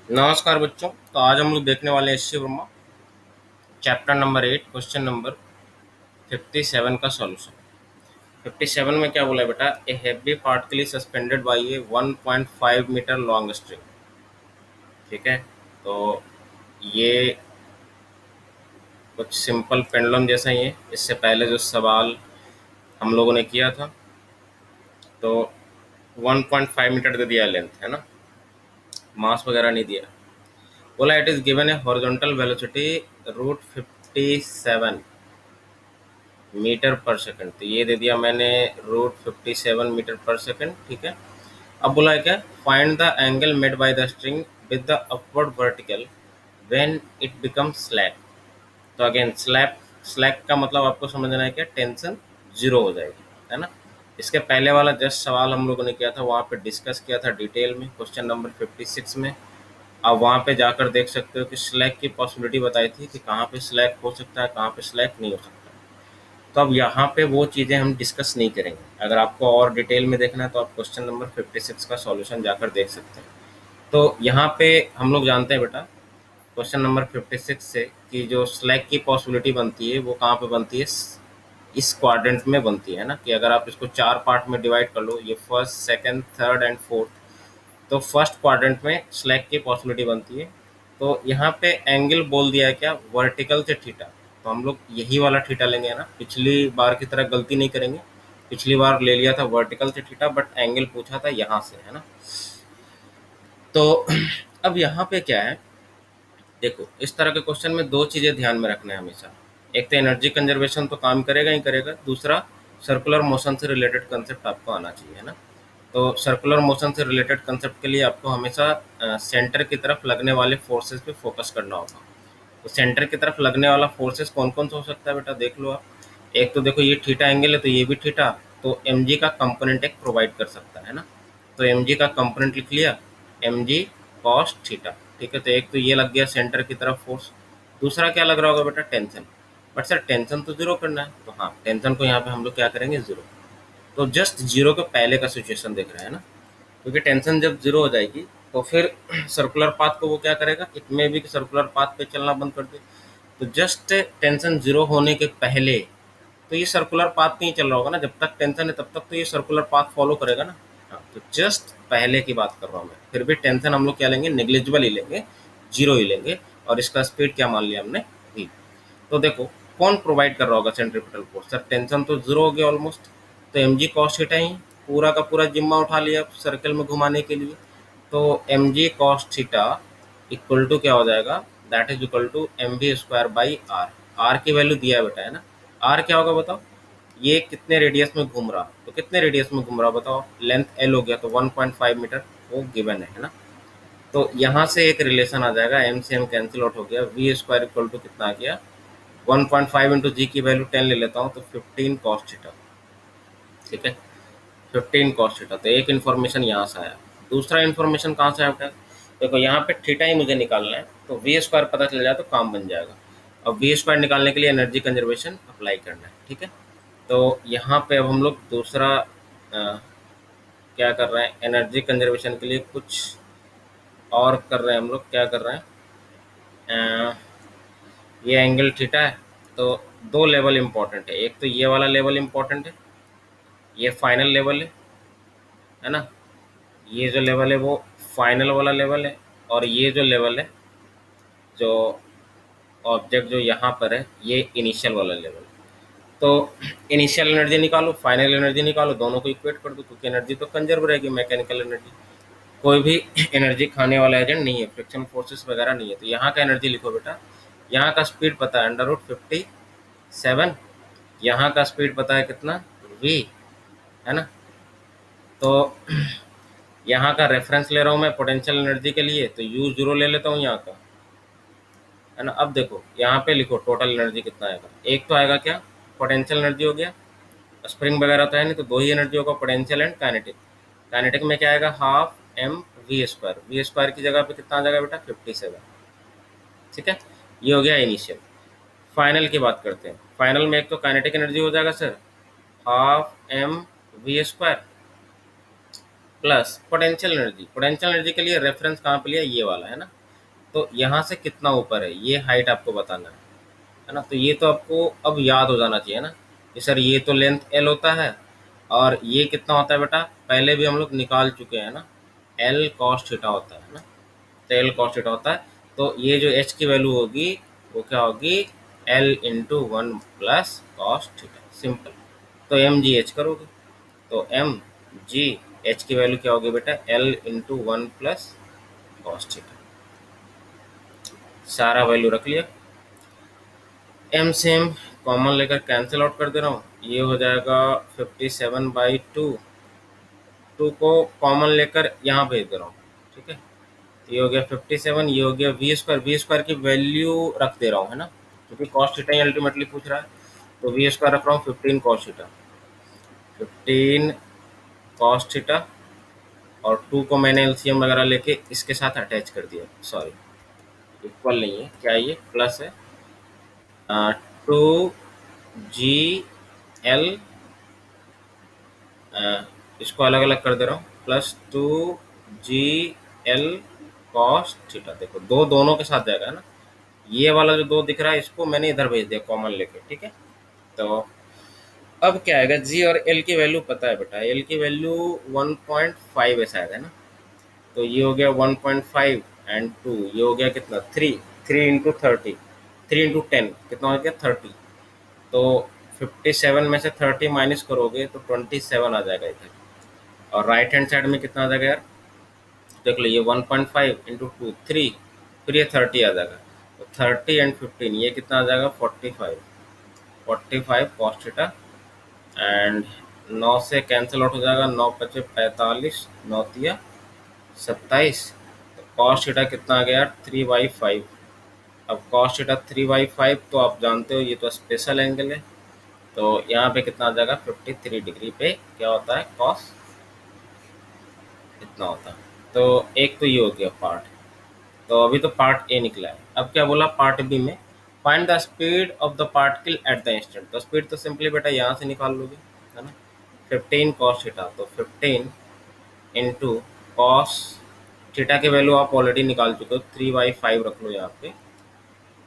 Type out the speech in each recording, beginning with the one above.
नमस्कार बच्चों। तो आज हम लोग देखने वाले हैं SC Verma chapter number 8 question number 57 का सॉल्यूशन। 57 में क्या बोला है बेटा? A heavy particle is suspended by a 1.5 metre long string. ठीक है, तो ये कुछ सिंपल पेंडुलम जैसा ही है। इससे पहले जो सवाल हम लोगों ने किया था, तो 1.5 मीटर दे दिया लेंथ, है ना, मास वगैरह नहीं दिया। बोला it is given a horizontal velocity √57 metre per second. तो ये दे दिया मैंने √57 मीटर पर सेकंड। ठीक है, अब बोला है क्या? Find the angle made by the string with the upward vertical when it becomes slack. तो अगेन स्लैक, स्लैक का मतलब आपको समझना है क्या? टेंशन जीरो हो जाएगी, है ना। इसके पहले वाला जस्ट सवाल हम लोगों ने किया था, वहाँ पे डिस्कस किया था डिटेल में, क्वेश्चन नंबर 56 में। आप वहाँ पे जाकर देख सकते हो कि स्लैक की पॉसिबिलिटी बताई थी कि कहाँ पे स्लैक हो सकता है, कहाँ पे स्लैक नहीं हो सकता। तो अब यहाँ पे वो चीज़ें हम डिस्कस नहीं करेंगे। अगर आपको और डिटेल में देखना है तो आप क्वेश्चन नंबर 56 का सॉल्यूशन जाकर देख सकते हैं। तो यहाँ पे हम लोग जानते हैं बेटा क्वेश्चन नंबर 56 से कि जो स्लैग की पॉसिबिलिटी बनती है वो कहाँ पे बनती है? इस क्वाड्रेंट में बनती है ना। कि अगर आप इसको 4 पार्ट में डिवाइड कर लो, ये first, second, third and fourth, तो फर्स्ट क्वाड्रेंट में स्लैग की पॉसिबिलिटी बनती है। तो यहाँ पे एंगल बोल दिया है क्या? वर्टिकल से थीटा। तो हम लोग यही वाला थीटा लेंगे ना, पिछली बार की तरह गलती नहीं करेंगे। पिछली बार ले लिया था वर्टिकल से थीटा, बट एंगल पूछा था यहाँ से, है ना। तो अब यहाँ पे क्या है, देखो इस तरह के क्वेश्चन में दो चीज़ें ध्यान में रखना है हमेशा। एक तो एनर्जी कंजर्वेशन तो काम करेगा ही करेगा, दूसरा सर्कुलर मोशन से रिलेटेड कंसेप्ट आपको आना चाहिए, है ना। तो सर्कुलर मोशन से रिलेटेड कंसेप्ट के लिए आपको हमेशा सेंटर की तरफ लगने वाले फोर्सेस पे फोकस करना होगा। तो सेंटर की तरफ लगने वाला फोर्सेस कौन कौन सा हो सकता है बेटा? देख लो आप। एक तो देखो ये थीटा एंगल है, तो ये भी थीटा। तो एम जी का कंपोनेंट एक प्रोवाइड कर सकता है ना। तो एम जी का कंपोनेंट लिख लिया, एम जी कॉस थीटा। ठीक है, तो एक तो ये लग गया सेंटर की तरफ फोर्स। दूसरा क्या लग रहा होगा बेटा? टेंशन। बट सर टेंशन तो जीरो करना है, तो हाँ टेंशन को यहाँ पे हम लोग क्या करेंगे? जीरो। तो जस्ट जीरो के पहले का सिचुएशन देख रहे हैं ना, क्योंकि टेंशन जब जीरो हो जाएगी तो फिर सर्कुलर पाथ को वो क्या करेगा? इट में भी सर्कुलर पाथ पे चलना बंद कर दे। तो जस्ट टेंशन जीरो होने के पहले तो ये सर्कुलर पाथ नहीं चल रहा होगा ना। जब तक टेंशन है तब तक तो ये सर्कुलर पाथ फॉलो करेगा ना। हाँ, तो जस्ट पहले की बात कर रहा हूँ मैं। फिर भी टेंशन हम लोग क्या लेंगे? नेग्लिजिबल ही लेंगे, जीरो ही लेंगे। और इसका स्पीड क्या मान लिया हमने? v। तो देखो कौन प्रोवाइड कर रहा होगा सेंट्रीपिटल फोर्स? सर टेंशन तो जीरो हो गया ऑलमोस्ट। तो एम जी कॉस थीटा ही पूरा का पूरा जिम्मा उठा लिया सर्कल में घुमाने के लिए। तो m g cos theta equal to क्या हो जाएगा? That is equal to m v square by r. R की वैल्यू दिया है बेटा, है ना। आर क्या होगा बताओ? ये कितने रेडियस में घूम रहा? तो कितने रेडियस में घूम रहा बताओ? लेंथ एल हो गया, तो 1.5 मीटर वो गिवन है ना। तो यहाँ से एक रिलेशन आ जाएगा, एम से एम कैंसिल आउट हो गया, वी स्क्वायर इक्वल टू कितना आ गया? 1.5 इंटू जी की वैल्यू 10 ले लेता हूँ, तो 15 कॉस थीटा। ठीक है, 15 कॉस थीटा। तो एक इन्फॉर्मेशन यहाँ से आया। दूसरा इन्फॉर्मेशन कहाँ से आया बेटा? देखो यहाँ पे थीटा ही मुझे निकालना है, तो वी स्क्वायर पता चल जाए तो काम बन जाएगा। अब वी स्क्वायर निकालने के लिए एनर्जी कंजर्वेशन अप्लाई करना है। ठीक है, तो यहाँ पे अब हम लोग दूसरा क्या कर रहे हैं? एनर्जी कंजर्वेशन के लिए कुछ और कर रहे हैं हम लोग। क्या कर रहे हैं? ये एंगल थीटा है, तो दो लेवल इंपॉर्टेंट है। एक तो ये वाला लेवल इंपॉर्टेंट है, ये फाइनल लेवल है ना। ये जो लेवल है वो फाइनल वाला लेवल है, और ये जो लेवल है, जो ऑब्जेक्ट जो यहाँ पर है, ये इनिशियल वाला लेवल। तो इनिशियल एनर्जी निकालो, फाइनल एनर्जी निकालो, दोनों को इक्वेट कर दो, क्योंकि एनर्जी तो कंजर्व रहेगी, मैकेनिकल एनर्जी। कोई भी एनर्जी खाने वाला एजेंट नहीं है, फ्रिक्शन फोर्सेस वगैरह नहीं है। तो यहाँ का एनर्जी लिखो बेटा। यहाँ का स्पीड पता है √57। यहाँ का स्पीड पता है कितना? v, है ना। तो यहाँ का रेफरेंस ले रहा हूँ मैं पोटेंशियल एनर्जी के लिए, तो यू जीरो ले लेता हूँ यहाँ का, है ना। अब देखो यहाँ पे लिखो टोटल एनर्जी कितना आएगा। एक तो आएगा क्या? पोटेंशियल एनर्जी हो गया, स्प्रिंग वगैरह तो है नहीं, तो दो ही एनर्जी होगा, पोटेंशियल एंड काइनेटिक। काइनेटिक में क्या आएगा? Half m v square. V square की जगह पे कितना आ जाएगा बेटा? 57। ठीक है, ये हो गया इनिशियल। फाइनल की बात करते हैं। फाइनल में एक तो काइनेटिक एनर्जी हो जाएगा sir, half m v square, plus potential energy के लिए रेफरेंस कहाँ पे लिया, ये वाला है ना। तो यहाँ से कितना ऊपर है ये हाइट आपको बताना है ना। तो ये तो आपको अब याद हो जाना चाहिए ना कि सर ये तो लेंथ एल होता है और ये कितना होता है बेटा, पहले भी हम लोग निकाल चुके हैं ना, एल कॉस थीटा होता है ना। तो एल कॉस थीटा होता है, तो ये जो एच की वैल्यू होगी वो क्या होगी, L into one plus cos theta, simple. तो एम जी एच करोगे तो एम जी एच की वैल्यू क्या होगी बेटा, L into one plus cos theta, सारा वैल्यू रख लिया। एम से एम कॉमन लेकर कैंसिल आउट कर दे रहा हूँ, ये हो जाएगा 57/2, 2 को कॉमन लेकर यहाँ भेज दे रहा हूँ, ठीक है। ये हो गया 57, ये हो गया वी स्क्वायर की वैल्यू रख दे रहा हूँ है ना, क्योंकि कॉस्ट थीटा ही अल्टीमेटली पूछ रहा है। तो वी स्क्वायर रख रहा हूँ 15 कॉस थीटा, 15 कॉस थीटा, और 2 को मैंने एलसीएम वगैरह लेके इसके साथ अटैच कर दिया, सॉरी इक्वल नहीं है, क्या ये प्लस है, 2 GL, इसको अलग अलग कर दे रहा हूँ, प्लस 2 GL कॉस थीटा। देखो दो दोनों के साथ जाएगा है ना, ये वाला जो दो दिख रहा है इसको मैंने इधर भेज दिया कॉमन लेके, ठीक है। तो अब क्या आएगा, जी और एल की वैल्यू पता है बेटा, एल की वैल्यू 1.5 है शायद है ना। तो ये हो गया 1.5 एंड 2, ये हो गया कितना, 3, 3 इंटू 30, 3 इंटू 10 कितना हो गया 30। तो 57 में से 30 माइनस करोगे तो 27 आ जाएगा इधर, और राइट हैंड साइड में कितना आ जाएगा यार, देख लो ये 1.5 इंटू 2 3, फिर ये 30 आ जाएगा। तो 30 एंड 15 ये कितना आ जाएगा 45, 45 कॉस थीटा, एंड 9 से कैंसिल आउट हो जाएगा, 9 पचे 45, 9 तिया 27। तो कॉस थीटा कितना आ गया यार 3/5। अब कॉस थीटा 3/5 तो आप जानते हो ये तो स्पेशल एंगल है, तो यहाँ पे कितना आ जाएगा 53 डिग्री पे क्या होता है कॉस, इतना होता है। तो एक तो ये हो गया पार्ट, तो अभी तो पार्ट ए निकला है। अब क्या बोला पार्ट बी में, find the speed of the particle at the instant. तो स्पीड तो सिंपली बेटा यहाँ से निकाल लोगे है ना, 15 कॉस थीटा, तो 15 इंटू कॉस थीटा की वैल्यू आप ऑलरेडी निकाल चुके हो, 3/5 रख लो यहाँ पे,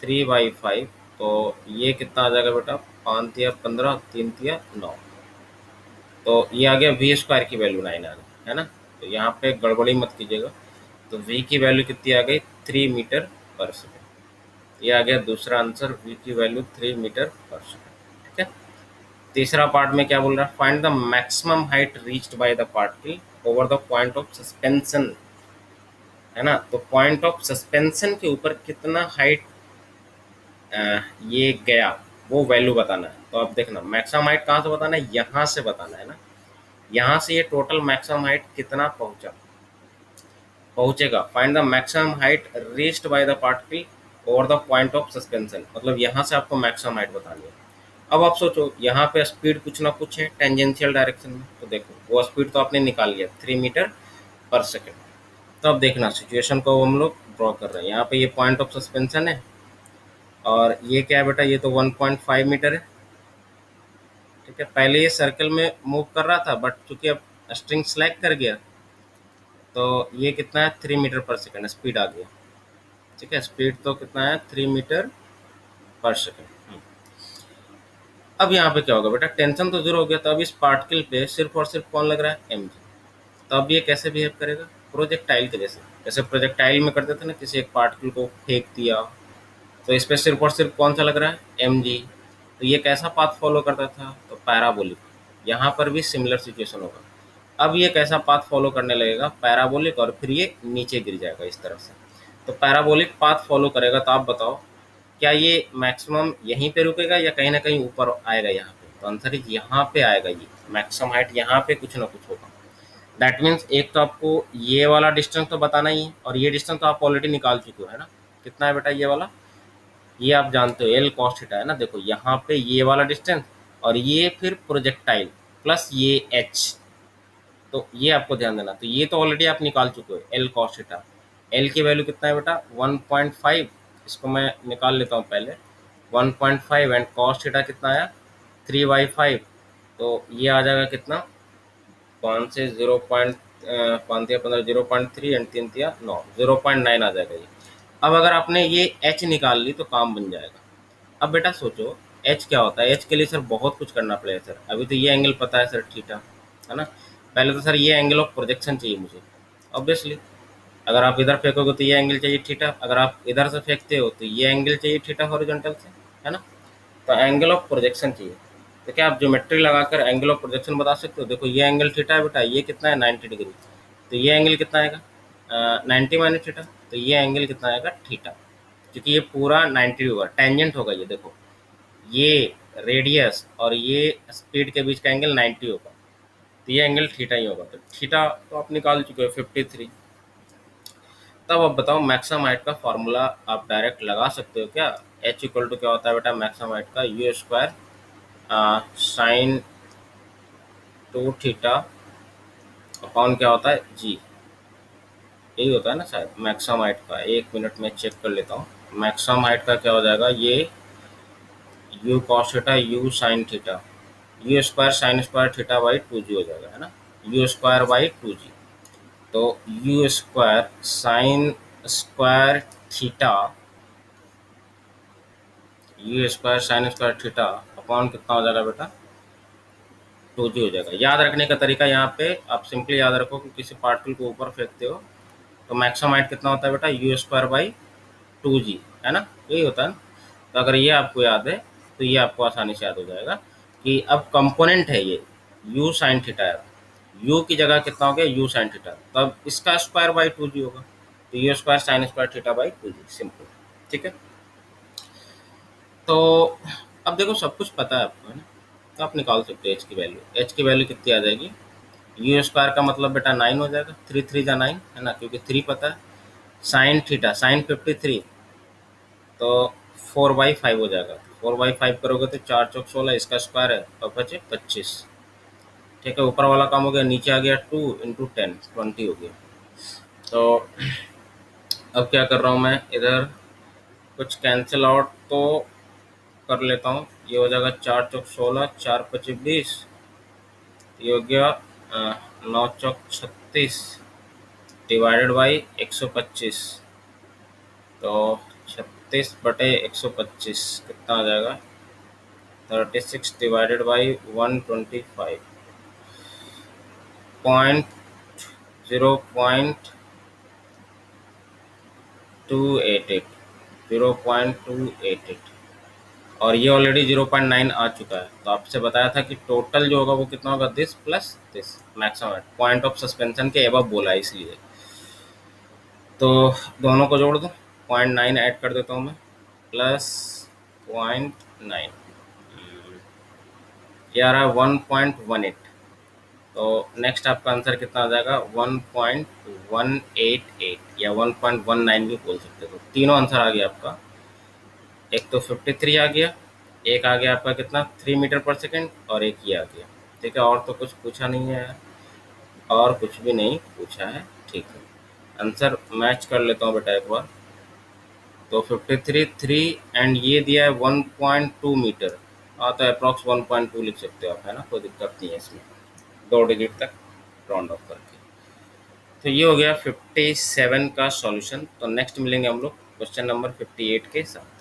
3/5। तो ये कितना आ जाएगा बेटा, 5 तिया 15, 3 तिया 9, तो ये आ गया वी स्क्वायर की वैल्यू 9 आ गई है ना। तो यहाँ पे गड़बड़ी मत कीजिएगा, तो वी की वैल्यू कितनी आ गई 3 मीटर पर सेकेंड, ये आ गया दूसरा आंसर, वी की वैल्यू 3 मीटर पर सेकेंड, ठीक है। तीसरा पार्ट में क्या बोल रहा है, find the maximum height reached by the particle over the point of suspension, है ना। तो पॉइंट ऑफ सस्पेंशन के ऊपर कितना हाइट ये गया वो वैल्यू बताना है। तो अब देखना मैक्सिमम हाइट कहाँ से बताना है, यहाँ से बताना है ना, यहाँ से ये टोटल मैक्सिमम हाइट कितना पहुंचेगा। Find the maximum height reached by the particle over the point of suspension, मतलब यहाँ से आपको मैक्सिमम हाइट बतानी है। अब आप सोचो यहाँ पे स्पीड कुछ ना कुछ है टेंजेंशियल डायरेक्शन में, तो देखो वो स्पीड तो आपने निकाल लिया 3 मीटर पर सेकेंड। तो अब देखना सिचुएशन को हम लोग ड्रॉ कर रहे हैं, यहाँ पे ये पॉइंट ऑफ सस्पेंशन है और ये क्या है बेटा, ये तो 1.5 मीटर है, ठीक है। पहले ये सर्कल में मूव कर रहा था बट चूंकि अब स्ट्रिंग स्लैग कर गया तो ये कितना है 3 मीटर पर सेकेंड स्पीड आ गया, ठीक है। स्पीड तो कितना है 3 मीटर पर सेकेंड। अब यहाँ पे क्या होगा बेटा, टेंशन तो जीरो हो गया, तो अब इस पार्टिकल पे सिर्फ और सिर्फ कौन लग रहा है एम जी। तो अब ये कैसे बिहेव करेगा, प्रोजेक्टाइल के जैसे, जैसे प्रोजेक्टाइल में करते थे ना, किसी एक पार्टिकल को फेंक दिया तो इस पर सिर्फ और सिर्फ कौन सा लग रहा है एम जी। तो ये कैसा पाथ फॉलो करता था, तो पैराबोलिक। यहाँ पर भी सिमिलर सिचुएशन होगा, अब ये कैसा पाथ फॉलो करने लगेगा पैराबोलिक, और फिर ये नीचे गिर जाएगा इस तरफ से। तो पैराबोलिक पाथ फॉलो करेगा, तो आप बताओ क्या ये मैक्सिमम यहीं पे रुकेगा या कहीं ना कहीं ऊपर आएगा यहाँ पे, तो आंसर इज यहाँ पे आएगा, ये मैक्सिमम हाइट यहाँ पे कुछ ना कुछ होगा। दैट मीन्स एक तो आपको ये वाला डिस्टेंस तो बताना ही है, और ये डिस्टेंस तो आप ऑलरेडी निकाल चुके हो है ना, कितना है बेटा ये वाला, ये आप जानते हो एल कॉस थीटा है ना। देखो यहाँ पे ये वाला डिस्टेंस और ये फिर प्रोजेक्टाइल प्लस ये एच, तो ये आपको ध्यान देना। तो ये तो ऑलरेडी आप निकाल चुके हो एल कॉस थीटा, एल की वैल्यू कितना है बेटा 1.5, इसको मैं निकाल लेता हूँ पहले, 1.5 एंड कॉस थीटा कितना आया 3/5, तो ये आ जाएगा कितना 5 से 5 या 15 0.3 एंड 3 या 9 0.9 आ जाएगा ये। अब अगर आपने ये एच निकाल ली तो काम बन जाएगा। अब बेटा सोचो एच क्या होता है। एच के लिए सर बहुत कुछ करना पड़ेगा सर। अभी तो ये एंगल पता है सर थीटा, है ना। पहले तो सर ये एंगल ऑफ प्रोजेक्शन चाहिए मुझे ऑब्वियसली। अगर आप इधर फेंकोगे तो ये एंगल चाहिए थीटा, अगर आप इधर से फेंकते हो तो ये एंगल चाहिए थीटा हॉरिजॉन्टल से, है ना। तो एंगल ऑफ प्रोजेक्शन चाहिए। तो क्या आप ज्योमेट्री लगाकर एंगल ऑफ प्रोजेक्शन बता सकते हो। देखो ये एंगल थीटा है बेटा, ये कितना है 90 डिग्री। तो ये एंगल कितना आएगा 90 माइनस थीटा। तो ये एंगल कितना आएगा थीटा, क्योंकि ये पूरा 90 होगा, टेंजेंट होगा ये। देखो ये रेडियस और ये स्पीड के बीच का एंगल 90 होगा, तो ये एंगल थीटा ही होगा। तो थीटा तो आप निकाल चुके हो 53। तब अब बताओ मैक्सिमम हाइट का फॉर्मूला आप डायरेक्ट लगा सकते हो क्या। एच इक्वल टू क्या होता है बेटा मैक्सिमम हाइट का, you square sine 2 theta upon क्या होता है जी। यही होता है ना शायद मैक्सिमम हाइट का। एक मिनट में चेक कर लेता हूँ। मैक्सिमम हाइट का क्या हो जाएगा, ये you cos theta you sine theta, you square sine square theta by 2 जी हो जाएगा, है ना। यू स्क्वायर बाई 2 जी। तो you square sine square theta, you square sine square theta upon कितना हो जाएगा बेटा 2 जी हो जाएगा। याद रखने का तरीका यहाँ पे आप सिंपली याद रखो कि किसी पार्टिकल को ऊपर फेंकते हो तो मैक्सिमम हाइट कितना होता है बेटा यू स्क्वायर बाई 2 जी, है ना। यही होता है ना। तो अगर ये आपको याद है तो ये आपको आसानी से याद हो जाएगा कि अब कंपोनेंट है ये यू साइन थीटा है। यू की जगह कितना हो गया यू साइन थीटा, तब इसका स्क्वायर बाई 2 जी होगा। तो you square sine square theta by 2 ji, simple. ठीक है। तो अब देखो सब कुछ पता है आपको, है ना। तो आप निकाल सकते हो एच की वैल्यू। एच की वैल्यू कितनी आ जाएगी, यू स्क्वायर का मतलब बेटा 9 हो जाएगा, 3 3 जा 9, है ना, क्योंकि 3 पता है। साइन थीटा साइन 53, तो 4/5 हो जाएगा। 4/5 करोगे तो 4 चौक 16, इसका स्क्वायर है और बचे 25। ठीक है, ऊपर वाला काम हो गया, नीचे आ गया 2 इंटू 10 20 हो गया। तो अब क्या कर रहा हूँ मैं, इधर कुछ कैंसिल आउट तो कर लेता हूँ। ये हो जाएगा 4 चौक 16, 4 25 20, ये हो गया 9 चौक 36 डिवाइडेड बाई 125। तो 36/125 कितना आ जाएगा 36 डिवाइडेड बाई 125 पॉइंट 0.288, 0.288। और ये ऑलरेडी 0.9 आ चुका है। तो आपसे बताया था कि टोटल जो होगा वो कितना होगा this plus this, maximum point of suspension के एबव बोला है इसलिए। तो दोनों को जोड़ दो, 0.9 ऐड कर देता हूँ मैं प्लस 0.9, ये आ रहा है 1.18। तो नेक्स्ट आपका आंसर कितना आ जाएगा 1.188 या 1.19 भी बोल सकते हो। तो तीनों आंसर आ गया आपका। एक तो 53 आ गया, एक आ गया आपका कितना 3 मीटर पर सेकेंड, और एक ये आ गया। ठीक है, और तो कुछ पूछा नहीं है, और कुछ भी नहीं पूछा है। ठीक है, आंसर मैच कर लेता हूँ बेटा एक बार। तो 53 3 एंड ये दिया है 1.2 मीटर। हाँ, तो अप्रॉक्स 1.2 लिख सकते हो आप, है ना, कोई दिक्कत नहीं है इसमें, 2 डिजिट तक राउंड ऑफ करके। तो ये हो गया 57 का सॉल्यूशन। तो नेक्स्ट मिलेंगे हम लोग क्वेश्चन नंबर 58 के साथ।